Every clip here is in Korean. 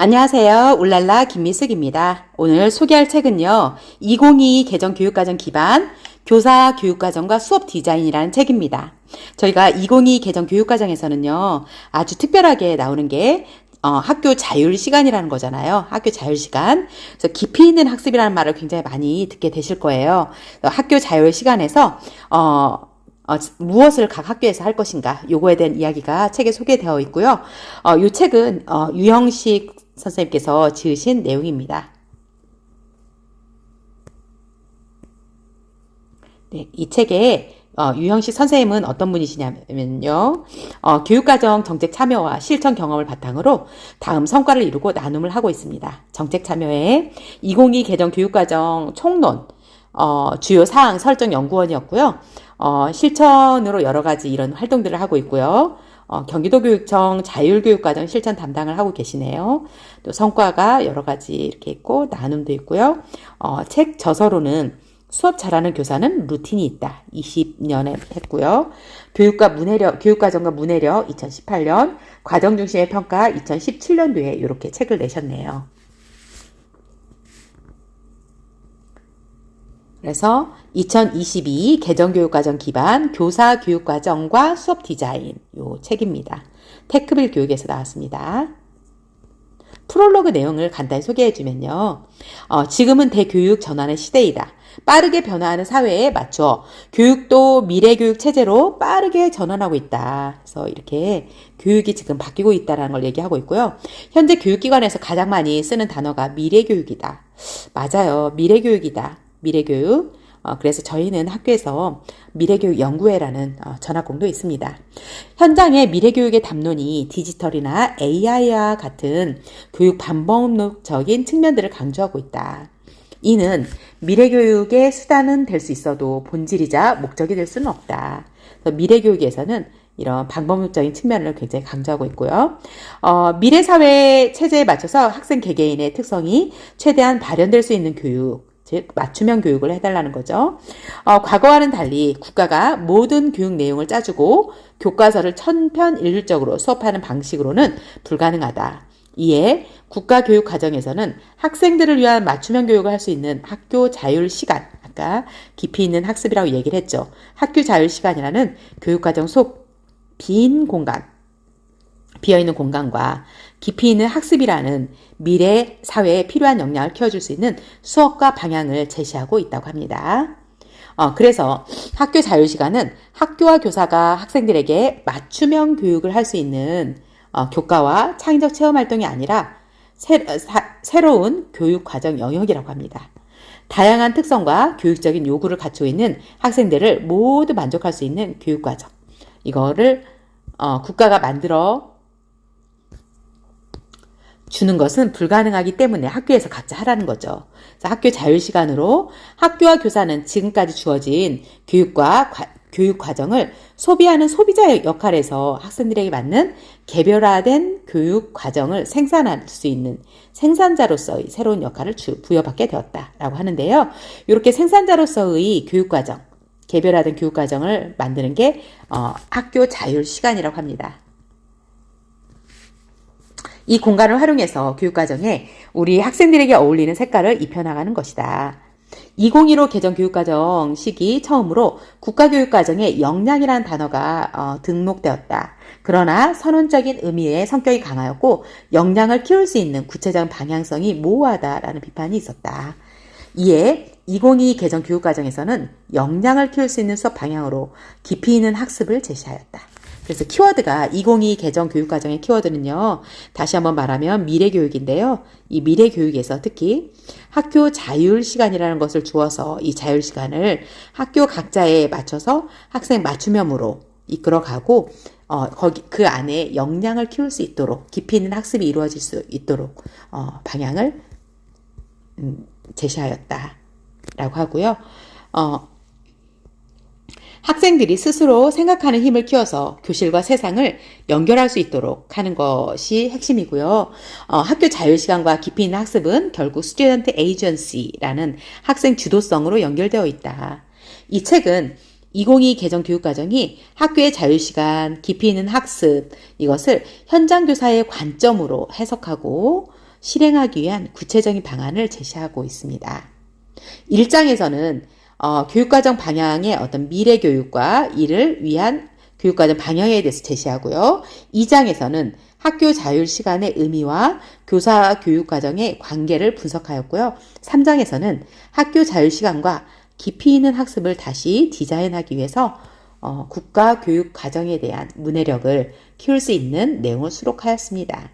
안녕하세요. 울랄라 김미숙입니다. 오늘 소개할 책은요. 2022 개정 교육과정 기반 교사 교육과정과 수업 디자인이라는 책입니다. 저희가 2022 개정 교육과정에서는요. 아주 특별하게 나오는 게 학교 자율 시간이라는 거잖아요. 학교 자율 시간. 그래서 깊이 있는 학습이라는 말을 굉장히 많이 듣게 되실 거예요. 학교 자율 시간에서 무엇을 각 학교에서 할 것인가 요거에 대한 이야기가 책에 소개되어 있고요. 이 책은 유형식 선생님께서 지으신 내용입니다. 네, 이 책에 유형식 선생님은 어떤 분이시냐면요. 교육과정 정책 참여와 실천 경험을 바탕으로 다음 성과를 이루고 나눔을 하고 있습니다. 정책 참여에 2022 개정 교육과정 총론, 주요 사항 설정 연구원이었고요. 실천으로 여러 가지 이런 활동들을 하고 있고요. 경기도교육청 자율교육과정 실천 담당을 하고 계시네요. 또 성과가 여러 가지 이렇게 있고 나눔도 있고요. 책 저서로는 수업 잘하는 교사는 루틴이 있다. 20년에 했고요. 교육과정과 문해력 2018년, 과정 중심의 평가 2017년도에 이렇게 책을 내셨네요. 그래서 2022 개정교육과정 기반 교사 교육과정과 수업 디자인 요 책입니다. 테크빌 교육에서 나왔습니다. 프롤로그 내용을 간단히 소개해주면요. 지금은 대교육 전환의 시대이다. 빠르게 변화하는 사회에 맞춰 교육도 미래교육 체제로 빠르게 전환하고 있다. 그래서 이렇게 교육이 지금 바뀌고 있다는 걸 얘기하고 있고요. 현재 교육기관에서 가장 많이 쓰는 단어가 미래교육이다. 맞아요. 미래교육이다. 미래교육. 그래서 저희는 학교에서 미래교육 연구회라는 전학공도 있습니다. 현장의 미래교육의 담론이 디지털이나 AI와 같은 교육 반복적인 측면들을 강조하고 있다. 이는 미래교육의 수단은 될 수 있어도 본질이자 목적이 될 수는 없다. 그래서 미래교육에서는 이런 방법론적인 측면을 굉장히 강조하고 있고요. 미래사회 체제에 맞춰서 학생 개개인의 특성이 최대한 발현될 수 있는 교육, 즉 맞춤형 교육을 해달라는 거죠. 과거와는 달리 국가가 모든 교육 내용을 짜주고 교과서를 천편일률적으로 수업하는 방식으로는 불가능하다. 이에 국가교육과정에서는 학생들을 위한 맞춤형 교육을 할 수 있는 학교 자율 시간, 아까 깊이 있는 학습이라고 얘기를 했죠. 학교 자율 시간이라는 교육과정 속 빈 공간, 비어있는 공간과 깊이 있는 학습이라는 미래 사회에 필요한 역량을 키워줄 수 있는 수업과 방향을 제시하고 있다고 합니다. 그래서 학교 자율시간은 학교와 교사가 학생들에게 맞춤형 교육을 할 수 있는 교과와 창의적 체험활동이 아니라 새로운 교육과정 영역이라고 합니다. 다양한 특성과 교육적인 요구를 갖추고 있는 학생들을 모두 만족할 수 있는 교육과정. 이거를 국가가 만들어 주는 것은 불가능하기 때문에 학교에서 각자 하라는 거죠. 그래서 학교 자율시간으로 학교와 교사는 지금까지 주어진 교육 과정을 소비하는 소비자의 역할에서 학생들에게 맞는 개별화된 교육 과정을 생산할 수 있는 생산자로서의 새로운 역할을 부여받게 되었다라고 하는데요. 이렇게 생산자로서의 교육 과정, 개별화된 교육 과정을 만드는 게 학교 자율 시간이라고 합니다. 이 공간을 활용해서 교육과정에 우리 학생들에게 어울리는 색깔을 입혀나가는 것이다. 2015 개정 교육과정 시기 처음으로 국가교육과정에 역량이라는 단어가 등록되었다. 그러나 선언적인 의미의 성격이 강하였고 역량을 키울 수 있는 구체적인 방향성이 모호하다라는 비판이 있었다. 이에 2022 개정 교육과정에서는 역량을 키울 수 있는 수업 방향으로 깊이 있는 학습을 제시하였다. 그래서 키워드가 2022 개정 교육과정의 키워드는요. 다시 한번 말하면 미래교육인데요. 이 미래교육에서 특히 학교 자율시간이라는 것을 주어서 이 자율시간을 학교 각자에 맞춰서 학생 맞춤형으로 이끌어가고 그 안에 역량을 키울 수 있도록 깊이 있는 학습이 이루어질 수 있도록 방향을 제시하였다라고 하고요. 학생들이 스스로 생각하는 힘을 키워서 교실과 세상을 연결할 수 있도록 하는 것이 핵심이고요. 학교 자율시간과 깊이 있는 학습은 결국 스튜던트 에이전시라는 학생 주도성으로 연결되어 있다. 이 책은 2022 개정 교육과정이 학교의 자율시간, 깊이 있는 학습 이것을 현장교사의 관점으로 해석하고 실행하기 위한 구체적인 방안을 제시하고 있습니다. 1장에서는 교육과정 방향의 어떤 미래 교육과 이를 위한 교육과정 방향에 대해서 제시하고요. 2장에서는 학교 자율 시간의 의미와 교사 교육과정의 관계를 분석하였고요. 3장에서는 학교 자율 시간과 깊이 있는 학습을 다시 디자인하기 위해서 국가 교육 과정에 대한 문해력을 키울 수 있는 내용을 수록하였습니다.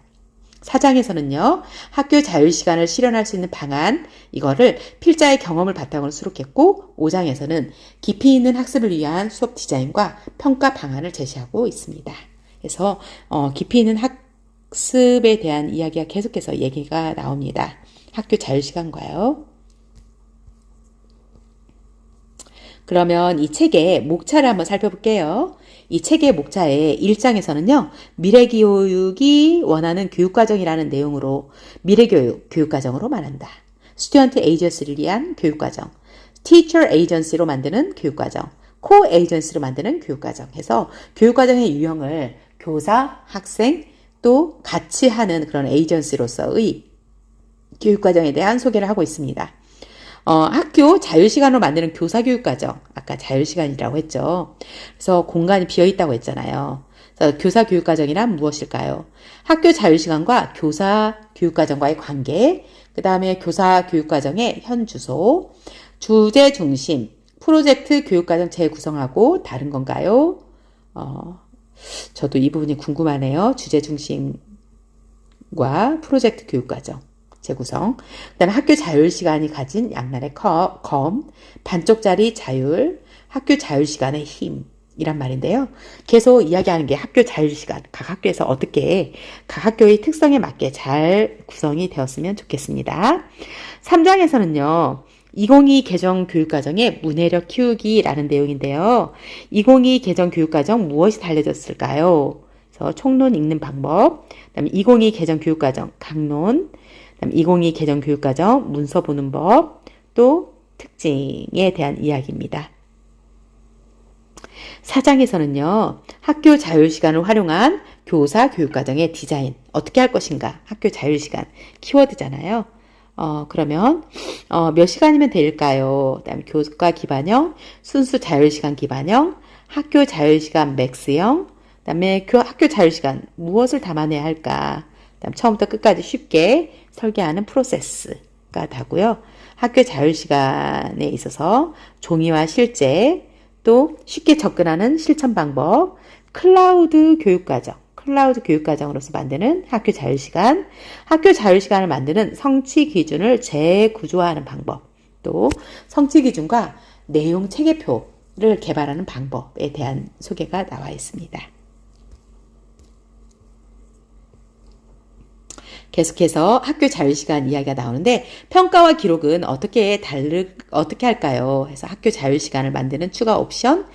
4장에서는요, 학교 자율시간을 실현할 수 있는 방안, 이거를 필자의 경험을 바탕으로 수록했고, 5장에서는 깊이 있는 학습을 위한 수업 디자인과 평가 방안을 제시하고 있습니다. 그래서 깊이 있는 학습에 대한 이야기가 계속해서 얘기가 나옵니다. 학교 자율시간과요. 그러면 이 책의 목차를 한번 살펴볼게요. 이 책의 목차의 1장에서는요, 미래교육이 원하는 교육과정이라는 내용으로 미래교육, 교육과정으로 말한다. 스튜던트 에이전시를 위한 교육과정, 티처 에이전시로 만드는 교육과정, 코 에이전시로 만드는 교육과정 해서 교육과정의 유형을 교사, 학생, 또 같이 하는 그런 에이전시로서의 교육과정에 대한 소개를 하고 있습니다. 학교 자율시간으로 만드는 교사교육과정, 아까 자율시간이라고 했죠. 그래서 공간이 비어있다고 했잖아요. 그래서 교사교육과정이란 무엇일까요? 학교 자율시간과 교사교육과정과의 관계, 그 다음에 교사교육과정의 현 주소, 주제 중심, 프로젝트 교육과정 재구성하고 다른 건가요? 저도 이 부분이 궁금하네요. 주제 중심과 프로젝트 교육과정 재구성. 그 다음에 학교 자율시간이 가진 양날의 검, 반쪽짜리 자율, 학교 자율시간의 힘, 이란 말인데요. 계속 이야기하는 게 학교 자율시간, 각 학교에서 어떻게 각 학교의 특성에 맞게 잘 구성이 되었으면 좋겠습니다. 3장에서는요. 2022 개정 교육과정의 문해력 키우기라는 내용인데요. 2022 개정 교육과정 무엇이 달라졌을까요? 그래서 총론 읽는 방법, 그다음에 2022 개정 교육과정 강론, 그다음에 2022 개정 교육과정 문서 보는 법, 또 특징에 대한 이야기입니다. 4장에서는요. 학교 자율시간을 활용한 교사 교육과정의 디자인, 어떻게 할 것인가, 학교 자율시간 키워드잖아요. 그러면 몇 시간이면 될까요? 그다음에 교과 기반형, 순수 자율시간 기반형, 학교 자율시간 맥스형, 그다음에 학교 자율시간 무엇을 담아내야 할까? 그다음 처음부터 끝까지 쉽게 설계하는 프로세스가 다고요. 학교 자율시간에 있어서 종이와 실제, 또 쉽게 접근하는 실천 방법, 클라우드 교육과정으로서 만드는 학교 자율시간을 만드는 성취 기준을 재구조화하는 방법, 또 성취 기준과 내용 체계표를 개발하는 방법에 대한 소개가 나와 있습니다. 계속해서 학교 자율시간 이야기가 나오는데 평가와 기록은 어떻게 할까요? 해서 학교 자율시간을 만드는 추가 옵션,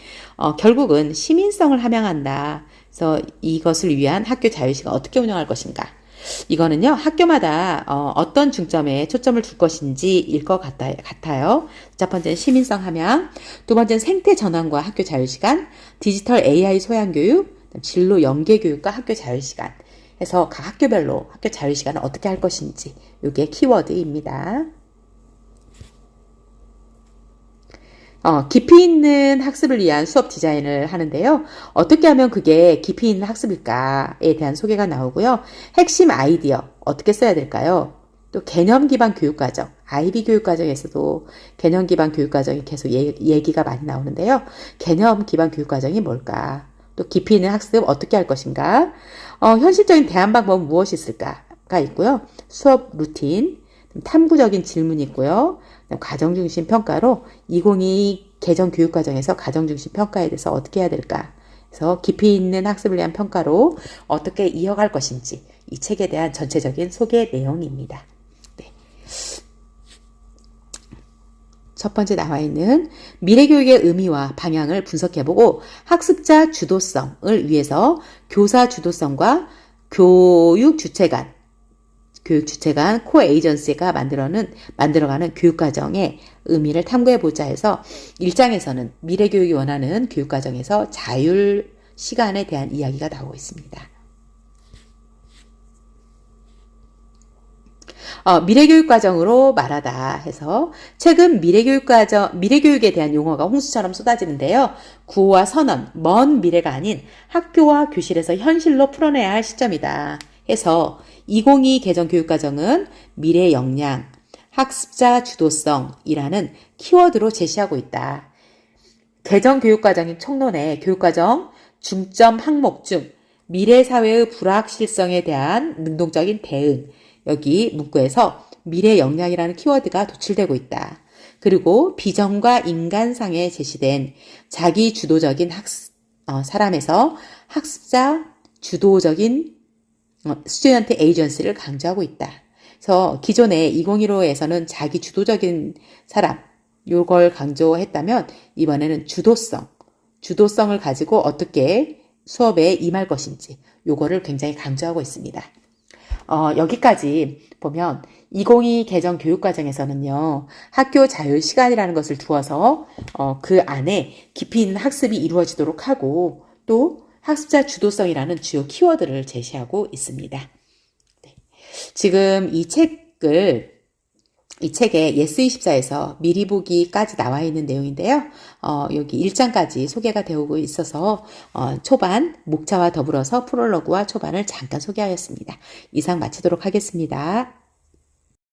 결국은 시민성을 함양한다. 그래서 이것을 위한 학교 자율시간 어떻게 운영할 것인가? 이거는요, 학교마다 어떤 중점에 초점을 둘 것인지일 것 같아요. 첫 번째는 시민성 함양, 두 번째는 생태 전환과 학교 자율시간, 디지털 AI 소양 교육, 진로 연계 교육과 학교 자율시간. 해서 각 학교별로 학교 자율시간을 어떻게 할 것인지, 이게 키워드입니다. 깊이 있는 학습을 위한 수업 디자인을 하는데요. 어떻게 하면 그게 깊이 있는 학습일까에 대한 소개가 나오고요. 핵심 아이디어 어떻게 써야 될까요? 또 개념 기반 교육과정, IB 교육과정에서도 개념 기반 교육과정이 계속 얘기가 많이 나오는데요. 개념 기반 교육과정이 뭘까? 또 깊이 있는 학습 어떻게 할 것인가? 현실적인 대안 방법은 무엇이 있을까가 있고요. 수업 루틴, 탐구적인 질문이 있고요. 가정 중심 평가로 2022 개정 교육과정에서 가정 중심 평가에 대해서 어떻게 해야 될까? 그래서 깊이 있는 학습을 위한 평가로 어떻게 이어갈 것인지 이 책에 대한 전체적인 소개 내용입니다. 네. 첫 번째 나와 있는 미래교육의 의미와 방향을 분석해보고 학습자 주도성을 위해서 교사 주도성과 교육 주체간 코 에이전시가 만들어가는 교육과정의 의미를 탐구해보자 해서 1장에서는 미래교육이 원하는 교육과정에서 자율 시간에 대한 이야기가 나오고 있습니다. 미래교육 과정으로 말하다 해서 최근 미래교육에 대한 용어가 홍수처럼 쏟아지는데요. 구호와 선언, 먼 미래가 아닌 학교와 교실에서 현실로 풀어내야 할 시점이다 해서 2022 개정 교육과정은 미래 역량, 학습자 주도성이라는 키워드로 제시하고 있다. 개정 교육과정인 총론에 교육과정 중점 항목 중 미래 사회의 불확실성에 대한 능동적인 대응, 여기 문구에서 미래 역량이라는 키워드가 도출되고 있다. 그리고 비전과 인간상에 제시된 자기 주도적인 사람에서 학습자 주도적인 스튜던트 에이전시를 강조하고 있다. 그래서 기존의 2015에서는 자기 주도적인 사람, 요걸 강조했다면 이번에는 주도성을 가지고 어떻게 수업에 임할 것인지 요거를 굉장히 강조하고 있습니다. 여기까지 보면 2022 개정 교육과정에서는요, 학교 자율 시간이라는 것을 두어서 그 안에 깊이 있는 학습이 이루어지도록 하고 또 학습자 주도성이라는 주요 키워드를 제시하고 있습니다. 네. 지금 이 책에 예스24에서 미리 보기까지 나와 있는 내용인데요. 여기 1장까지 소개가 되고 있어서 초반, 목차와 더불어서 프롤로그와 초반을 잠깐 소개하였습니다. 이상 마치도록 하겠습니다.